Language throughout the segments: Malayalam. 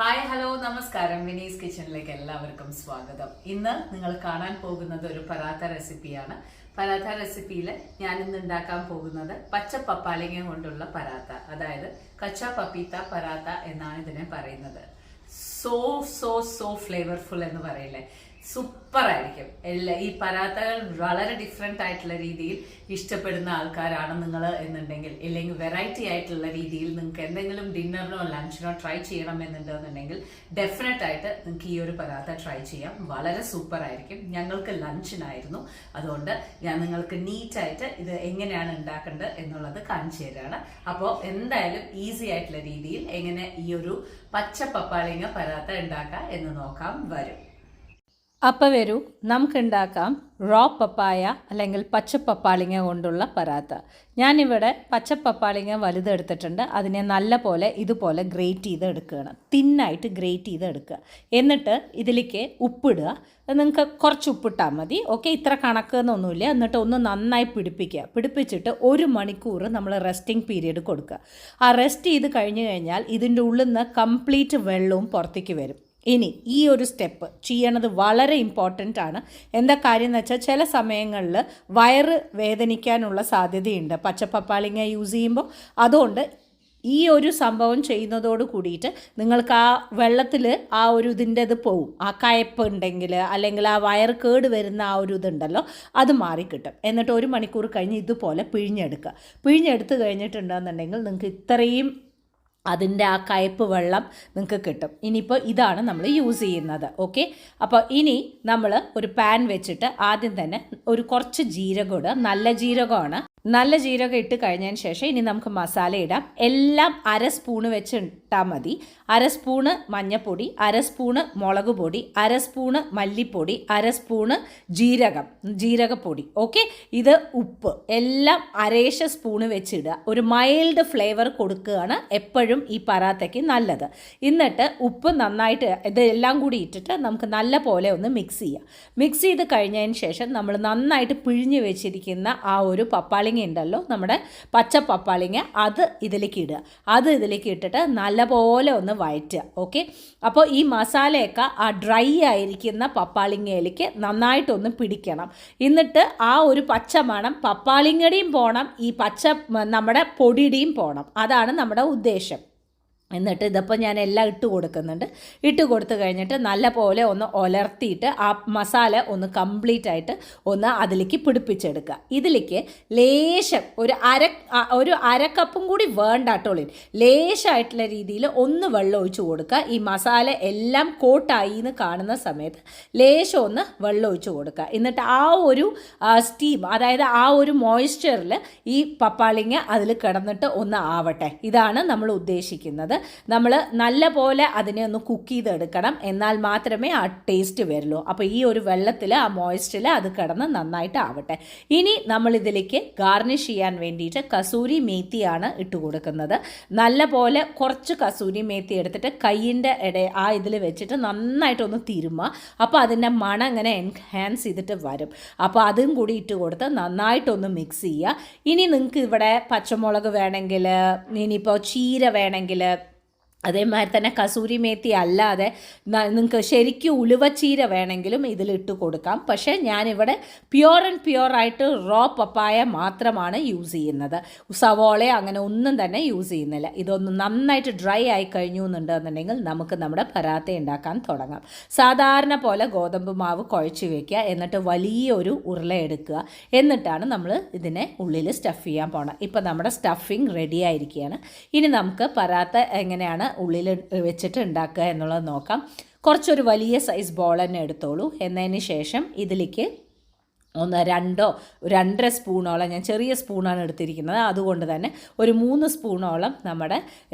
ഹായ് ഹലോ നമസ്കാരം. വിനീസ് കിച്ചണിലേക്ക് എല്ലാവർക്കും സ്വാഗതം. ഇന്ന് നിങ്ങൾ കാണാൻ പോകുന്നത് ഒരു പരാത്ത റെസിപ്പിയാണ്. പരാത്ത റെസിപ്പിയിൽ ഞാൻ ഇന്ന് ഉണ്ടാക്കാൻ പോകുന്നത് പച്ച പപ്പാളിങ്ങ കൊണ്ടുള്ള പരാത്ത, അതായത് കച്ച പപ്പീത്ത പരാത്ത എന്നാണ് ഇതിനെ പറയുന്നത്. സോ സോ സോ ഫ്ലേവർഫുൾ എന്ന് പറയില്ലേ, സൂപ്പർ ആയിരിക്കും. ഈ പരാത്തകൾ വളരെ ഡിഫറെൻ്റ് ആയിട്ടുള്ള രീതിയിൽ ഇഷ്ടപ്പെടുന്ന ആൾക്കാരാണ് നിങ്ങൾ എന്നുണ്ടെങ്കിൽ, ഇല്ലെങ്കിൽ വെറൈറ്റി ആയിട്ടുള്ള രീതിയിൽ നിങ്ങൾക്ക് എന്തെങ്കിലും ഡിന്നറിനോ ലഞ്ചിനോ ട്രൈ ചെയ്യണം എന്നുണ്ടെന്നുണ്ടെങ്കിൽ ഡെഫിനറ്റ് ആയിട്ട് നിങ്ങൾക്ക് ഈ ഒരു പരാത്ത ട്രൈ ചെയ്യാം. വളരെ സൂപ്പർ ആയിരിക്കും. ഞങ്ങൾക്ക് ലഞ്ചിനായിരുന്നു, അതുകൊണ്ട് ഞാൻ നിങ്ങൾക്ക് നീറ്റായിട്ട് ഇത് എങ്ങനെയാണ് ഉണ്ടാക്കേണ്ടത് എന്നുള്ളത് കാണിച്ചു തരാണ്. അപ്പോൾ എന്തായാലും ഈസി ആയിട്ടുള്ള രീതിയിൽ എങ്ങനെ ഈ ഒരു പച്ച പപ്പാളിങ്ങ പരാത്ത ഉണ്ടാക്കാം എന്ന് നോക്കാം. വരും. അപ്പോൾ വരൂ, നമുക്കുണ്ടാക്കാം റോ പപ്പായ അല്ലെങ്കിൽ പച്ചപ്പപ്പാളിങ്ങ കൊണ്ടുള്ള പരാത്ത. ഞാനിവിടെ പച്ചപ്പപ്പാളിങ്ങ വലുതെടുത്തിട്ടുണ്ട്. അതിനെ നല്ല പോലെ ഇതുപോലെ ഗ്രേറ്റ് ചെയ്ത് എടുക്കുകയാണ്, തിന്നായിട്ട് ഗ്രേറ്റ് ചെയ്ത് എടുക്കുക. എന്നിട്ട് ഇതിലേക്ക് ഉപ്പിടുക. നിങ്ങൾക്ക് കുറച്ച് ഉപ്പിട്ടാൽ മതി, ഓക്കെ. ഇത്ര കണക്കെന്നൊന്നുമില്ല. എന്നിട്ട് ഒന്ന് നന്നായി പിടിപ്പിച്ചിട്ട് 1 മണിക്കൂർ നമ്മൾ റെസ്റ്റിംഗ് പീരീഡ് കൊടുക്കുക. ആ റെസ്റ്റ് ചെയ്ത് കഴിഞ്ഞ് കഴിഞ്ഞാൽ ഇതിൻ്റെ ഉള്ളിൽ നിന്ന് കംപ്ലീറ്റ് വെള്ളവും പുറത്തേക്ക് വരും. ഇനി ഈ ഒരു സ്റ്റെപ്പ് ചെയ്യണത് വളരെ ഇമ്പോർട്ടൻ്റ് ആണ്. എന്താ കാര്യം എന്ന് വെച്ചാൽ ചില സമയങ്ങളിൽ വയറ് വേദനിക്കാനുള്ള സാധ്യതയുണ്ട് പച്ചപ്പപ്പാളിങ്ങ യൂസ് ചെയ്യുമ്പോൾ. അതുകൊണ്ട് ഈ ഒരു സംഭവം ചെയ്യുന്നതോട് കൂടിയിട്ട് നിങ്ങൾക്ക് ആ വെള്ളത്തിൽ ആ ഒരു ഇതിൻ്റെ ഇത് പോവും. ആ കയപ്പ് ഉണ്ടെങ്കിൽ അല്ലെങ്കിൽ ആ വയറ് കേട് വരുന്ന ആ ഒരു ഇതുണ്ടല്ലോ, അത് മാറിക്കിട്ടും. എന്നിട്ട് 1 മണിക്കൂർ കഴിഞ്ഞ് ഇതുപോലെ പിഴിഞ്ഞെടുക്കുക. പിഴിഞ്ഞെടുത്ത് കഴിഞ്ഞിട്ടുണ്ടെന്നുണ്ടെങ്കിൽ നിങ്ങൾക്ക് ഇത്രയും അതിൻ്റെ ആ കയ്പ്പ് വെള്ളം നിങ്ങൾക്ക് കിട്ടും. ഇനിയിപ്പോൾ ഇതാണ് നമ്മൾ യൂസ് ചെയ്യുന്നത്, ഓക്കെ. അപ്പോൾ ഇനി നമ്മൾ ഒരു പാൻ വെച്ചിട്ട് ആദ്യം തന്നെ കുറച്ച് ജീരകം ഇടുക. നല്ല ജീരകമാണ്. നല്ല ജീരകം ഇട്ട് കഴിഞ്ഞതിന് ശേഷം ഇനി നമുക്ക് മസാല ഇടാം. എല്ലാം 1/2 സ്പൂണ് വെച്ച് ഇട്ടാൽ മതി. 1/2 സ്പൂണ് മഞ്ഞൾപ്പൊടി, 1/2 സ്പൂണ് മുളക് പൊടി, 1/2 സ്പൂണ് മല്ലിപ്പൊടി, 1/2 സ്പൂണ് ജീരകപ്പൊടി, ഓക്കെ. ഇത് ഉപ്പ് എല്ലാം 1/2 സ്പൂണ് വെച്ചിടുക. ഒരു മൈൽഡ് ഫ്ലേവർ കൊടുക്കുകയാണ് എപ്പോഴും ഈ പരാത്തയ്ക്ക് നല്ലത്. എന്നിട്ട് ഉപ്പ് നന്നായിട്ട് ഇതെല്ലാം കൂടി ഇട്ടിട്ട് നമുക്ക് നല്ല പോലെ ഒന്ന് മിക്സ് ചെയ്യാം. മിക്സ് ചെയ്ത് കഴിഞ്ഞതിന് ശേഷം നമ്മൾ നന്നായിട്ട് പിഴിഞ്ഞ് വെച്ചിരിക്കുന്ന ആ ഒരു പപ്പാളി ഉണ്ടല്ലോ, നമ്മുടെ പച്ച പപ്പാളിങ്ങ, അത് ഇതിലേക്ക് ഇടുക. അത് ഇതിലേക്ക് ഇട്ടിട്ട് നല്ലപോലെ ഒന്ന് വഴറ്റുക, ഓക്കെ. അപ്പോൾ ഈ മസാലയൊക്കെ ആ ഡ്രൈ ആയിരിക്കുന്ന പപ്പാളിങ്ങയിലേക്ക് നന്നായിട്ടൊന്ന് പിടിക്കണം. എന്നിട്ട് ആ ഒരു പച്ച മണം പപ്പാളിങ്ങയുടെയും പോകണം, ഈ പച്ച നമ്മുടെ പൊടിയുടെയും പോകണം. അതാണ് നമ്മുടെ ഉദ്ദേശം. എന്നിട്ട് ഇതിപ്പോൾ ഞാൻ എല്ലാം ഇട്ട് കൊടുക്കുന്നുണ്ട്. ഇട്ട് കൊടുത്തു കഴിഞ്ഞിട്ട് നല്ല പോലെ ഒന്ന് ഒലർത്തിയിട്ട് ആ മസാല ഒന്ന് കംപ്ലീറ്റ് ആയിട്ട് ഒന്ന് അതിലേക്ക് പിടിപ്പിച്ചെടുക്കുക. ഇതിലേക്ക് ലേശം ഒരു അര കപ്പും കൂടി വേണ്ടാട്ടോളിൻ, ലേശമായിട്ടുള്ള രീതിയിൽ ഒന്ന് വെള്ളം ഒഴിച്ച് കൊടുക്കുക. ഈ മസാല എല്ലാം കോട്ടായി എന്ന് കാണുന്ന സമയത്ത് ലേശം ഒന്ന് വെള്ളം ഒഴിച്ച് കൊടുക്കുക. എന്നിട്ട് ആ ഒരു സ്റ്റീം, അതായത് ആ ഒരു മോയ്സ്ചറിൽ ഈ പപ്പാളിങ്ങ അതിൽ കിടന്നിട്ട് ഒന്ന് ആവട്ടെ. ഇതാണ് നമ്മൾ ഉദ്ദേശിക്കുന്നത്. നമ്മൾ നല്ല പോലെ അതിനെ ഒന്ന് കുക്ക് ചെയ്തെടുക്കണം, എന്നാൽ മാത്രമേ ആ ടേസ്റ്റ് വരുള്ളൂ. അപ്പോൾ ഈ ഒരു വെള്ളത്തിൽ ആ മോയ്സ്റ്റിൽ അത് കിടന്ന് നന്നായിട്ട് ആവട്ടെ. ഇനി നമ്മളിതിലേക്ക് ഗാർണിഷ് ചെയ്യാൻ വേണ്ടിയിട്ട് കസൂരി മേത്തിയാണ് ഇട്ട് കൊടുക്കുന്നത്. നല്ല പോലെ കുറച്ച് കസൂരി മേത്തി എടുത്തിട്ട് കയ്യിൻ്റെ ആ ഇതിൽ വെച്ചിട്ട് നന്നായിട്ടൊന്ന് തിരുമ്മുക. അപ്പോൾ അതിൻ്റെ മണം ഇങ്ങനെ എൻഹാൻസ് ചെയ്തിട്ട് വരും. അപ്പോൾ അതും കൂടി ഇട്ട് കൊടുത്ത് നന്നായിട്ടൊന്ന് മിക്സ് ചെയ്യുക. ഇനി നിങ്ങൾക്ക് ഇവിടെ പച്ചമുളക് വേണമെങ്കിൽ, ഇനിയിപ്പോൾ ചീര വേണമെങ്കിൽ, അതേമാതിരി തന്നെ കസൂരി മേത്തി അല്ലാതെ നിങ്ങൾക്ക് ശരിക്കും ഉലുവച്ചീര വേണമെങ്കിലും ഇതിലിട്ട് കൊടുക്കാം. പക്ഷേ ഞാനിവിടെ പ്യുവറായിട്ട് റോ പപ്പായ മാത്രമാണ് യൂസ് ചെയ്യുന്നത്. സവോള അങ്ങനെ ഒന്നും തന്നെ യൂസ് ചെയ്യുന്നില്ല. ഇതൊന്ന് നന്നായിട്ട് ഡ്രൈ ആയി കഴിഞ്ഞു എന്നുണ്ടെന്നുണ്ടെങ്കിൽ നമുക്ക് നമ്മുടെ പരാത്ത ഉണ്ടാക്കാൻ തുടങ്ങാം. സാധാരണ പോലെ ഗോതമ്പ് മാവ് കുഴച്ച് വയ്ക്കുക. എന്നിട്ട് വലിയൊരു ഉരുള എടുക്കുക. എന്നിട്ടാണ് നമ്മൾ ഇതിനെ ഉള്ളിൽ സ്റ്റഫ് ചെയ്യാൻ പോകണം. ഇപ്പം നമ്മുടെ സ്റ്റഫിങ് റെഡി ആയിരിക്കുകയാണ്. ഇനി നമുക്ക് പരാത്ത എങ്ങനെയാണ് ഉള്ളിൽ വെച്ചിട്ട് ഉണ്ടാക്കുക എന്നുള്ളത് നോക്കാം. കുറച്ചൊരു വലിയ സൈസ് ബോൾ തന്നെ എടുത്തോളൂ. എന്നതിന് ശേഷം ഇതിലേക്ക് 2-2.5 സ്പൂണോളം, ഞാൻ ചെറിയ സ്പൂണാണ് എടുത്തിരിക്കുന്നത്, അതുകൊണ്ട് തന്നെ ഒരു 3 സ്പൂണോളം നമ്മുടെ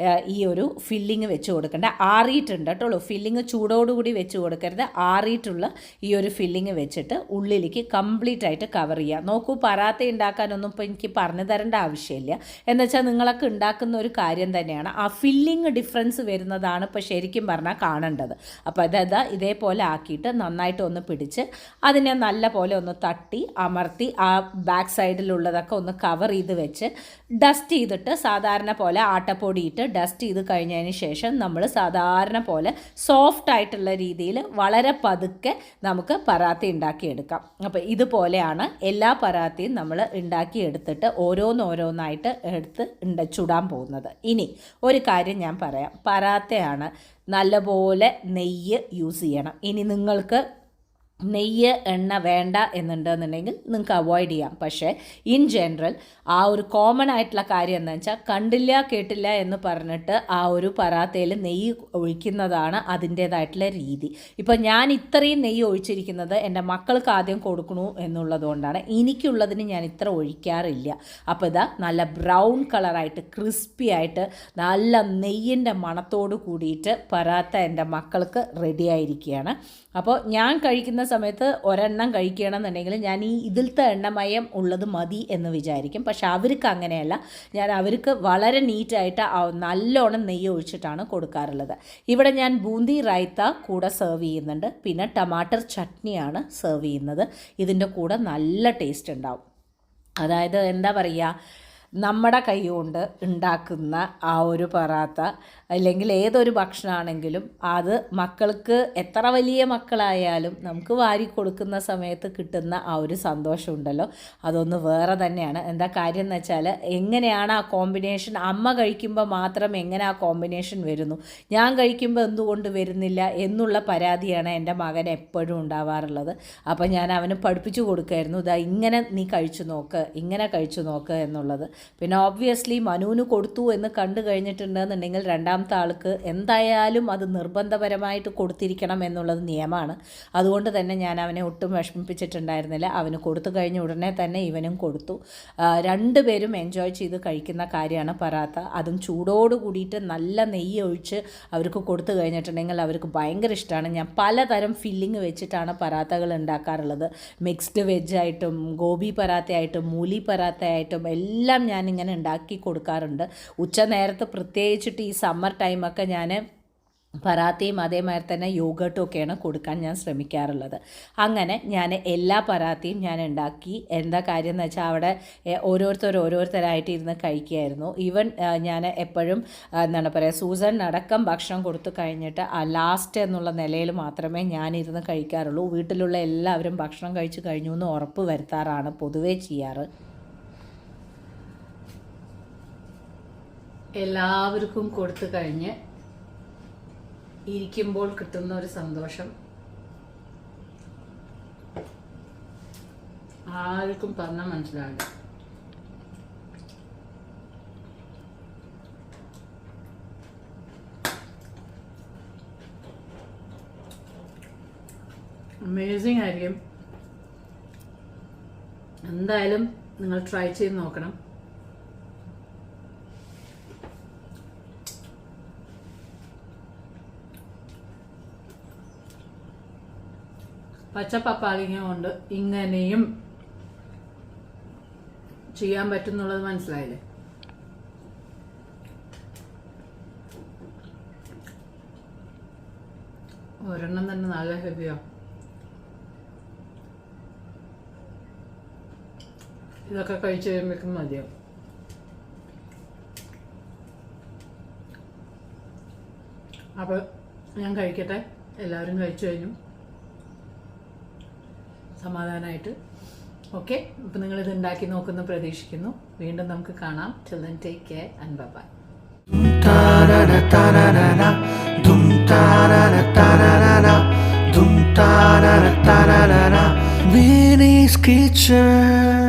ഈ ഒരു ഫില്ലിങ് വെച്ച് കൊടുക്കേണ്ട. ആറിയിട്ടുണ്ട് കേട്ടോളൂ. ഫില്ലിങ് ചൂടോടുകൂടി വെച്ച് കൊടുക്കരുത്. ആറിയിട്ടുള്ള ഈ ഒരു ഫില്ലിങ് വെച്ചിട്ട് ഉള്ളിലേക്ക് കംപ്ലീറ്റ് ആയിട്ട് കവർ ചെയ്യുക. നോക്കൂ, പരാത്ത ഉണ്ടാക്കാനൊന്നും ഇപ്പോൾ എനിക്ക് പറഞ്ഞു തരേണ്ട ആവശ്യമില്ല. എന്നുവെച്ചാൽ നിങ്ങളൊക്കെ ഉണ്ടാക്കുന്ന ഒരു കാര്യം തന്നെയാണ്. ആ ഫില്ലിങ് ഡിഫറൻസ് വരുന്നതാണ് ഇപ്പോൾ ശരിക്കും പറഞ്ഞാൽ കാണേണ്ടത്. അപ്പോൾ ഇതേപോലെ ആക്കിയിട്ട് നന്നായിട്ടൊന്ന് പിടിച്ച് അതിനെ നല്ല പോലെ ഒന്ന് തട്ടി തട്ടി അമർത്തി ആ ബാക്ക് സൈഡിലുള്ളതൊക്കെ ഒന്ന് കവർ ചെയ്ത് വെച്ച് ഡസ്റ്റ് ചെയ്തിട്ട് സാധാരണ പോലെ ആട്ടപ്പൊടി ഇട്ട് ഡസ്റ്റ് ചെയ്ത് കഴിഞ്ഞതിന് ശേഷം നമ്മൾ സാധാരണ പോലെ സോഫ്റ്റ് ആയിട്ടുള്ള രീതിയിൽ വളരെ പതുക്കെ നമുക്ക് പറാത്ത ഉണ്ടാക്കിയെടുക്കാം. അപ്പോൾ ഇതുപോലെയാണ് എല്ലാ പറാത്തയും നമ്മൾ ഉണ്ടാക്കിയെടുത്തിട്ട് ഓരോന്നോരോന്നായിട്ട് എടുത്ത് ചുടാൻ പോകുന്നത്. ഇനി ഒരു കാര്യം ഞാൻ പറയാം, പറാത്തയാണ്, നല്ലപോലെ നെയ്യ് യൂസ് ചെയ്യണം. ഇനി നിങ്ങൾക്ക് നെയ്യ് എണ്ണ വേണ്ട എന്നുണ്ടെന്നുണ്ടെങ്കിൽ നിങ്ങൾക്ക് അവോയ്ഡ് ചെയ്യാം. പക്ഷേ ഇൻ ജനറൽ ആ ഒരു കോമൺ ആയിട്ടുള്ള കാര്യം എന്താണെന്ന് വെച്ചാൽ കണ്ടില്ല കേട്ടില്ല എന്ന് പറഞ്ഞിട്ട് ആ ഒരു പറാത്തയിൽ നെയ്യ് ഒഴിക്കുന്നതാണ് അതിൻ്റേതായിട്ടുള്ള രീതി. ഇപ്പോൾ ഞാൻ ഇത്രയും നെയ്യ് ഒഴിച്ചിരിക്കുന്നത് എൻ്റെ മക്കൾക്ക് ആദ്യം കൊടുക്കണു എന്നുള്ളതുകൊണ്ടാണ്. എനിക്കുള്ളതിന് ഞാൻ ഇത്ര ഒഴിക്കാറില്ല. അപ്പോൾ ഇതാ നല്ല ബ്രൗൺ കളറായിട്ട് ക്രിസ്പി ആയിട്ട് നല്ല നെയ്യിൻ്റെ മണത്തോട് കൂടിയിട്ട് പറാത്ത എൻ്റെ മക്കൾക്ക് റെഡി ആയിരിക്കുകയാണ്. അപ്പോൾ ഞാൻ കഴിക്കുന്ന സമയത്ത് ഒരെണ്ണം കഴിക്കുകയാണെന്നുണ്ടെങ്കിൽ ഞാൻ ഇതിലത്തെ എണ്ണമയം ഉള്ളത് മതി എന്ന് വിചാരിക്കും. പക്ഷെ അവർക്ക് അങ്ങനെയല്ല, ഞാൻ അവർക്ക് വളരെ നീറ്റായിട്ട് നല്ലോണം നെയ്യ് ഒഴിച്ചിട്ടാണ് കൊടുക്കാറുള്ളത്. ഇവിടെ ഞാൻ ബൂന്തി റൈത്ത കൂടെ സെർവ് ചെയ്യുന്നുണ്ട്, പിന്നെ ടമാട്ടർ ചട്നിയാണ് സെർവ് ചെയ്യുന്നത്. ഇതിൻ്റെ കൂടെ നല്ല ടേസ്റ്റ് ഉണ്ടാവും. അതായത് എന്താ പറയുക, നമ്മുടെ കൈ കൊണ്ട് ഉണ്ടാക്കുന്ന ആ ഒരു പറാത്ത അല്ലെങ്കിൽ ഏതൊരു ഭക്ഷണമാണെങ്കിലും അത് മക്കൾക്ക് എത്ര വലിയ മക്കളായാലും നമുക്ക് വാരി കൊടുക്കുന്ന സമയത്ത് കിട്ടുന്ന ആ ഒരു സന്തോഷമുണ്ടല്ലോ, അതൊന്ന് വേറെ തന്നെയാണ്. എന്താ കാര്യം എന്ന് വെച്ചാൽ എങ്ങനെയാണ് ആ കോമ്പിനേഷൻ, അമ്മ കഴിക്കുമ്പോൾ മാത്രം എങ്ങനെ ആ കോമ്പിനേഷൻ വരുന്നു, ഞാൻ കഴിക്കുമ്പോൾ എന്തുകൊണ്ട് വരുന്നില്ല എന്നുള്ള പരാതിയാണ് എൻ്റെ മകൻ എപ്പോഴും ഉണ്ടാവാറുള്ളത്. അപ്പോൾ ഞാൻ അവന് പഠിപ്പിച്ചു കൊടുക്കുമായിരുന്നു, ഇതാ ഇങ്ങനെ നീ കഴിച്ചു നോക്ക്, ഇങ്ങനെ കഴിച്ചു നോക്ക് എന്നുള്ളത്. പിന്നെ ഓബ്വിയസ്ലി മനുവിന് കൊടുത്തു എന്ന് കണ്ടു കഴിഞ്ഞിട്ടുണ്ടെന്നുണ്ടെങ്കിൽ രണ്ടാമത്തെ ആൾക്ക് എന്തായാലും അത് നിർബന്ധപരമായിട്ട് കൊടുത്തിരിക്കണം എന്നുള്ളത് നിയമമാണ്. അതുകൊണ്ട് തന്നെ ഞാൻ അവനെ ഒട്ടും വിഷമിപ്പിച്ചിട്ടുണ്ടായിരുന്നില്ല. അവന് കൊടുത്തു കഴിഞ്ഞ ഉടനെ തന്നെ ഇവനും കൊടുത്തു. രണ്ടുപേരും എൻജോയ് ചെയ്ത് കഴിക്കുന്ന കാര്യമാണ് പറാത്ത. അതും ചൂടോട് കൂടിയിട്ട് നല്ല നെയ്യ് ഒഴിച്ച് അവർക്ക് കൊടുത്തു കഴിഞ്ഞിട്ടുണ്ടെങ്കിൽ അവർക്ക് ഭയങ്കര ഇഷ്ടമാണ്. ഞാൻ പലതരം ഫില്ലിങ് വെച്ചിട്ടാണ് പറാത്തകൾ ഉണ്ടാക്കാറുള്ളത്. മിക്സ്ഡ് വെജായിട്ടും ഗോബി പറാത്തയായിട്ടും മൂലി പറാത്തയായിട്ടും എല്ലാം ഞാനിങ്ങനെ ഉണ്ടാക്കി കൊടുക്കാറുണ്ട്. ഉച്ച നേരത്ത് പ്രത്യേകിച്ചിട്ട് ഈ സമ്മർ ടൈമൊക്കെ ഞാൻ പറാത്തയും അതേമാതിരി തന്നെ യോഗട്ടും ഒക്കെയാണ് കൊടുക്കാൻ ഞാൻ ശ്രമിക്കാറുള്ളത്. അങ്ങനെ ഞാൻ എല്ലാ പറാത്തയും ഞാൻ ഉണ്ടാക്കി. എന്താ കാര്യം എന്ന് വെച്ചാൽ അവിടെ ഓരോരുത്തരായിട്ട് ഇരുന്ന് കഴിക്കുകയായിരുന്നു. ഈവൻ ഞാൻ എപ്പോഴും എന്താണ് പറയുക, സൂസൻ അടക്കം ഭക്ഷണം കൊടുത്തു കഴിഞ്ഞിട്ട് ആ ലാസ്റ്റ് എന്നുള്ള നിലയിൽ മാത്രമേ ഞാനിരുന്ന് കഴിക്കാറുള്ളൂ. വീട്ടിലുള്ള എല്ലാവരും ഭക്ഷണം കഴിച്ച് കഴിഞ്ഞു എന്ന് ഉറപ്പ് വരുത്താറാണ് പൊതുവേ ചെയ്യാറ്. എല്ലാവർക്കും കൊടുത്തു കഴിഞ്ഞ് ഇരിക്കുമ്പോൾ കിട്ടുന്ന ഒരു സന്തോഷം ആർക്കും പറഞ്ഞാൽ മനസ്സിലാവില്ല. അമേസിങ് ആയിരിക്കും. എന്തായാലും നിങ്ങൾ ട്രൈ ചെയ്ത് നോക്കണം. പച്ചപ്പപ്പാളിങ്ങ കൊണ്ട് ഇങ്ങനെയും ചെയ്യാൻ പറ്റുന്നുള്ളത് മനസ്സിലായില്ലേ? ഒരെണ്ണം തന്നെ നല്ല ഹെവിയോ. ഇതൊക്കെ കഴിച്ചു കഴിയുമ്പോഴേക്കും മതിയാവും. അപ്പോൾ ഞാൻ കഴിക്കട്ടെ. എല്ലാവരും കഴിച്ചു കഴിഞ്ഞു സമാധാനമായിട്ട്. ഓക്കെ, അപ്പോൾ നിങ്ങളിത് ഉണ്ടാക്കി നോക്കുന്ന പ്രതീക്ഷിക്കുന്നു. വീണ്ടും നമുക്ക് കാണാം. Till then, take care and bye-bye. Vinny's Kitchen.